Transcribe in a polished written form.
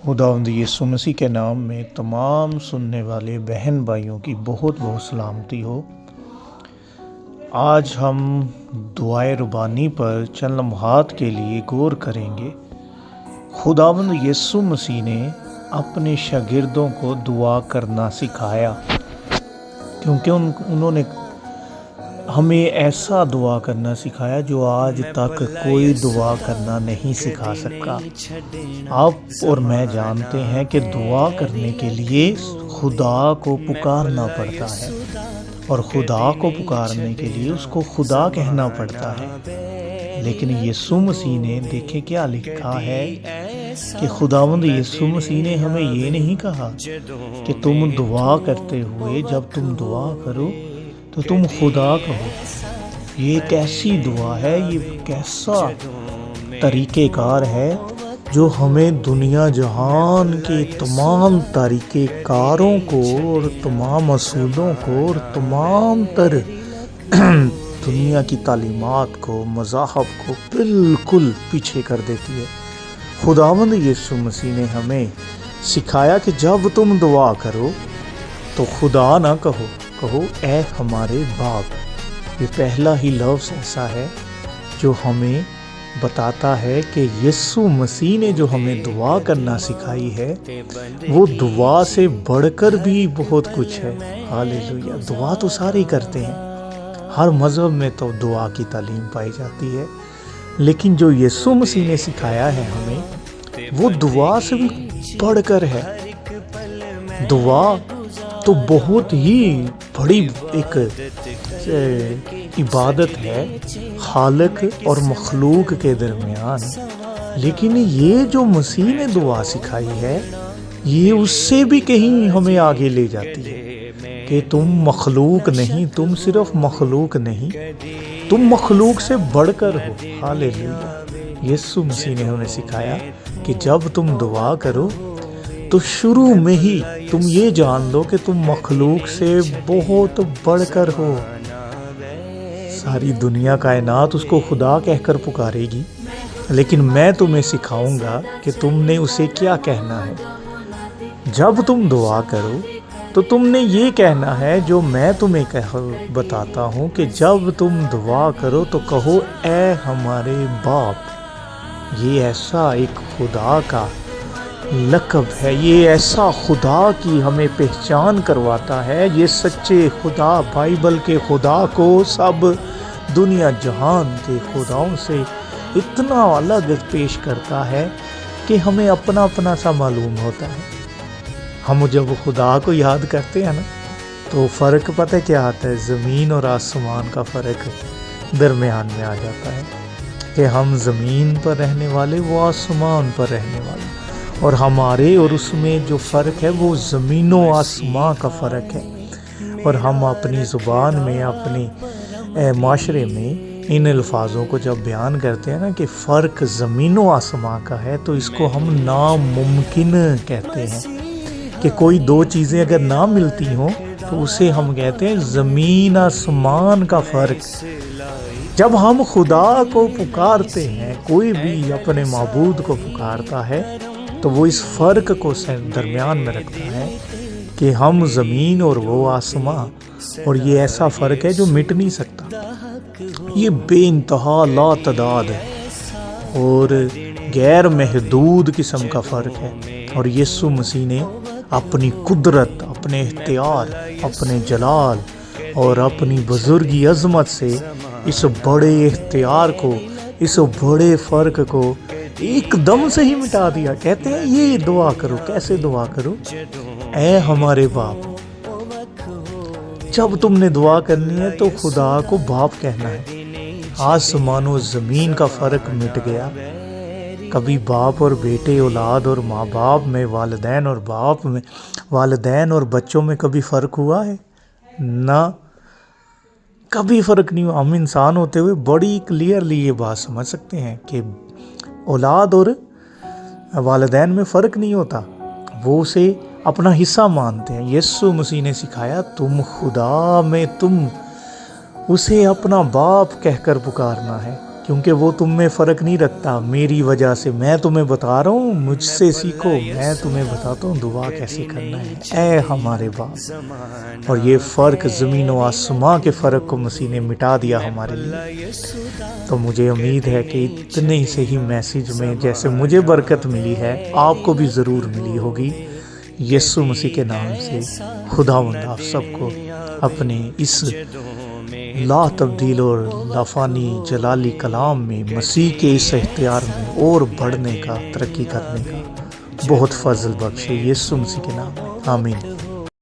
خداوند یسوع مسیح کے نام میں تمام سننے والے بہن بھائیوں کی بہت بہت سلامتی ہو۔ آج ہم دعائے ربانی پر چند لمحات کے لیے غور کریں گے۔ خداوند یسوع مسیح نے اپنے شاگردوں کو دعا کرنا سکھایا، کیونکہ انہوں نے ہمیں ایسا دعا کرنا سکھایا جو آج تک کوئی دعا کرنا نہیں سکھا سکا۔ آپ اور میں جانتے ہیں کہ دعا کرنے کے لیے خدا کو پکارنا پڑتا ہے، اور خدا کو پکارنے کے لیے اس کو خدا کہنا پڑتا ہے۔ لیکن یسوع مسیح نے دیکھے کیا لکھا ہے کہ خداوند یسوع مسیح نے ہمیں یہ نہیں کہا کہ تم دعا کرتے ہوئے جب تم دعا کرو تو تم خدا کہو۔ یہ کیسی دعا ہے، یہ کیسا طریقہ کار ہے جو ہمیں دنیا جہان کے تمام طریقہ کاروں کو اور تمام اصولوں کو اور تمام تر دنیا کی تعلیمات کو، مذاہب کو بالکل پیچھے کر دیتی ہے۔ خداوند یسوع مسیح نے ہمیں سکھایا کہ جب تم دعا کرو تو خدا نہ کہو اے ہمارے باپ۔ یہ پہلا ہی لفظ ایسا ہے جو ہمیں بتاتا ہے کہ یسوع مسیح نے جو ہمیں دعا کرنا سکھائی ہے وہ دعا سے بڑھ کر بھی بہت کچھ ہے۔ ہاللیلویہ! دعا تو سارے کرتے ہیں، ہر مذہب میں تو دعا کی تعلیم پائی جاتی ہے، لیکن جو یسوع مسیح نے سکھایا ہے ہمیں وہ دعا سے بھی بڑھ کر ہے۔ دعا تو بہت ہی بڑی ایک عبادت ہے خالق اور مخلوق کے درمیان، لیکن یہ جو مسیح نے دعا سکھائی ہے یہ اس سے بھی کہیں ہمیں آگے لے جاتی ہے کہ تم مخلوق نہیں، تم صرف مخلوق نہیں، تم مخلوق سے بڑھ کر ہو۔ ہاللیلویہ! یسوع مسیح نے ہمیں سکھایا کہ جب تم دعا کرو تو شروع میں ہی تم یہ جان لو کہ تم مخلوق سے بہت بڑھ کر ہو۔ ساری دنیا کائنات اس کو خدا کہہ کر پکارے گی، لیکن میں تمہیں سکھاؤں گا کہ تم نے اسے کیا کہنا ہے۔ جب تم دعا کرو تو تم نے یہ کہنا ہے جو میں تمہیں بتاتا ہوں کہ جب تم دعا کرو تو کہو اے ہمارے باپ۔ یہ ایسا ایک خدا کا لقب ہے، یہ ایسا خدا کی ہمیں پہچان کرواتا ہے۔ یہ سچے خدا، بائبل کے خدا کو سب دنیا جہان کے خداؤں سے اتنا الگ پیش کرتا ہے کہ ہمیں اپنا اپنا سا معلوم ہوتا ہے۔ ہم جب خدا کو یاد کرتے ہیں نا تو فرق پتہ کیا آتا ہے؟ زمین اور آسمان کا فرق درمیان میں آ جاتا ہے کہ ہم زمین پر رہنے والے، وہ آسمان پر رہنے والے، اور ہمارے اور اس میں جو فرق ہے وہ زمین و آسمان کا فرق ہے۔ اور ہم اپنی زبان میں، اپنے معاشرے میں ان الفاظوں کو جب بیان کرتے ہیں نا کہ فرق زمین و آسمان کا ہے، تو اس کو ہم ناممکن کہتے ہیں کہ کوئی دو چیزیں اگر نہ ملتی ہوں تو اسے ہم کہتے ہیں زمین آسمان کا فرق۔ جب ہم خدا کو پکارتے ہیں، کوئی بھی اپنے معبود کو پکارتا ہے تو وہ اس فرق کو درمیان میں رکھتا ہے کہ ہم زمین اور وہ آسمان، اور یہ ایسا فرق ہے جو مٹ نہیں سکتا۔ یہ بے انتہا لا تعداد اور غیر محدود قسم کا فرق ہے، اور یسوع مسیح نے اپنی قدرت، اپنے اختیار، اپنے جلال اور اپنی بزرگی عظمت سے اس بڑے اختیار کو، اس بڑے فرق کو ایک دم سے ہی مٹا دیا۔ کہتے ہیں یہ دعا کرو، کیسے دعا کرو؟ اے ہمارے باپ۔ جب تم نے دعا کرنی ہے تو خدا کو باپ کہنا ہے۔ آسمان و زمین کا فرق مٹ گیا۔ کبھی باپ اور بیٹے، اولاد اور ماں باپ میں، والدین اور باپ میں، والدین اور بچوں میں کبھی فرق ہوا ہے؟ نہ، کبھی فرق نہیں ہوا۔ ہم انسان ہوتے ہوئے بڑی کلیئرلی یہ بات سمجھ سکتے ہیں کہ اولاد اور والدین میں فرق نہیں ہوتا، وہ اسے اپنا حصہ مانتے ہیں۔ یسوع مسیح نے سکھایا تم خدا میں، تم اسے اپنا باپ کہہ کر پکارنا ہے۔ کیونکہ وہ تم میں فرق نہیں رکھتا میری وجہ سے. میں تمہیں بتا رہا ہوں مجھ سے سیکھو، میں تمہیں بتاتا ہوں دعا کیسے کرنا ہے اے ہمارے باپ. اور یہ فرق زمین و آسماں کے فرق کو مسیح نے مٹا دیا ہمارے لیے. تو مجھے امید ہے کہ اتنے سے ہی میسیج میں جیسے مجھے برکت ملی ہے آپ کو بھی ضرور ملی ہوگی. یسوع مسیح کے نام سے خداوند آپ سب کو اپنے اس لا تبدیل اور لافانی جلالی کلام میں مسیح کے اس اختیار میں اور بڑھنے کا، ترقی کرنے کا بہت فضل بخشے. یسوع مسیح کے نام میں آمین.